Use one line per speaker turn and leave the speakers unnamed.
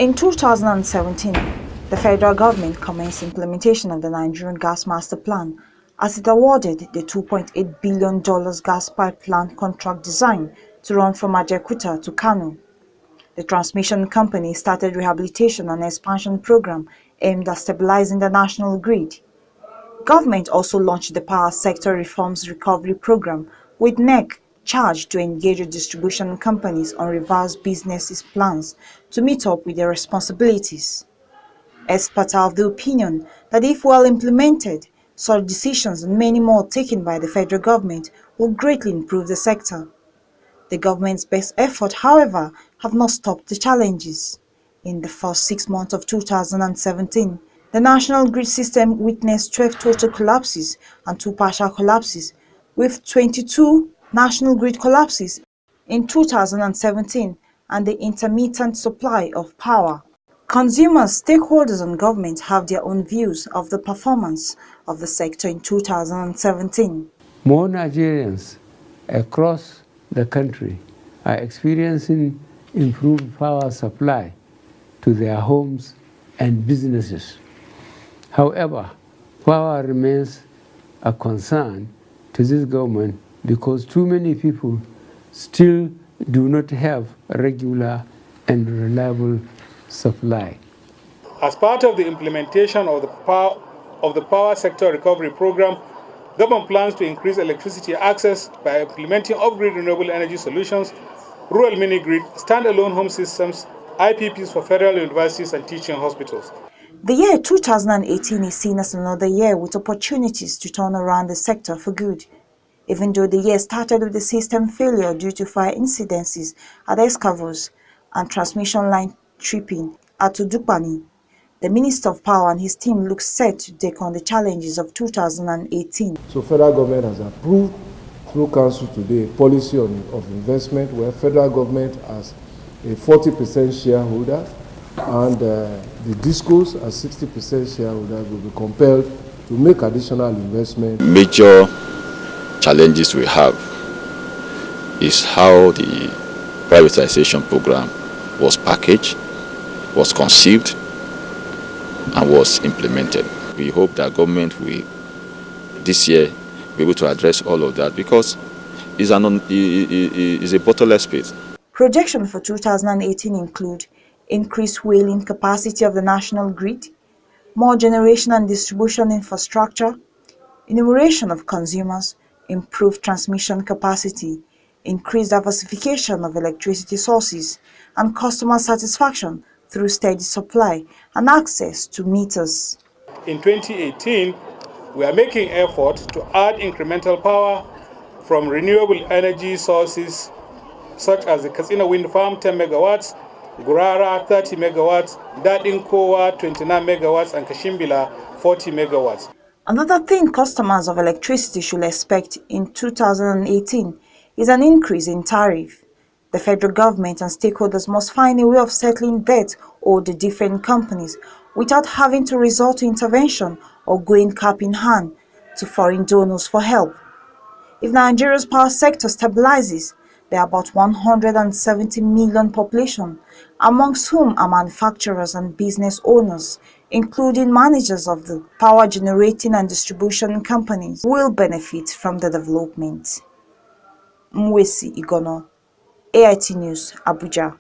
In 2017, the federal government commenced implementation of the Nigerian Gas Master Plan as it awarded the $2.8 billion gas pipeline contract design to run from Ajaokuta to Kano. The transmission company started rehabilitation and expansion program aimed at stabilizing the national grid. Government also launched the Power Sector Reforms Recovery Program, with NEC charged to engage with distribution companies on revised business plans to meet up with their responsibilities. Experts are of the opinion that if well implemented, such decisions and many more taken by the federal government will greatly improve the sector. The government's best effort, however, have not stopped the challenges. In the first 6 months of 2017, the national grid system witnessed 12 total collapses and 2 partial collapses, with 22 national grid collapses in 2017 and the intermittent supply of power. Consumers, stakeholders and government have their own views of the performance of the sector in 2017.
More Nigerians across the country are experiencing improved power supply to their homes and businesses. However, power remains a concern to this government because too many people still do not have a regular and reliable supply.
As part of the implementation of the Power Sector Recovery Program, government plans to increase electricity access by implementing off-grid renewable energy solutions, rural mini-grid, standalone home systems, IPPs for federal universities and teaching hospitals.
The year 2018 is seen as another year with opportunities to turn around the sector for good. Even though the year started with a system failure due to fire incidences at Escavos and transmission line tripping at Udupani, the Minister of Power and his team look set to take on the challenges of 2018.
So federal government has approved through council today a policy of investment where federal government has a 40% shareholder and the discos as 60% shareholder will be compelled to make additional investment.
Major challenges we have is how the privatization program was packaged, was conceived, and was implemented. We hope that government will this year be able to address all of that because it's a bottleneck space.
Projections for 2018 include increased whaling capacity of the national grid, more generation and distribution infrastructure, enumeration of consumers, improved transmission capacity, increased diversification of electricity sources, and customer satisfaction through steady supply and access to meters.
In 2018, we are making efforts to add incremental power from renewable energy sources such as the Katsina Wind Farm 10 megawatts, Gurara 30 megawatts, Dadinkowa 29 megawatts, and Kashimbila 40 megawatts.
Another thing customers of electricity should expect in 2018 is an increase in tariff. The federal government and stakeholders must find a way of settling debt owed the different companies without having to resort to intervention or going cap in hand to foreign donors for help. If Nigeria's power sector stabilizes, there are about 170 million population, amongst whom are manufacturers and business owners, including managers of the power generating and distribution companies, will benefit from the development. Mwesi Igono, AIT News, Abuja.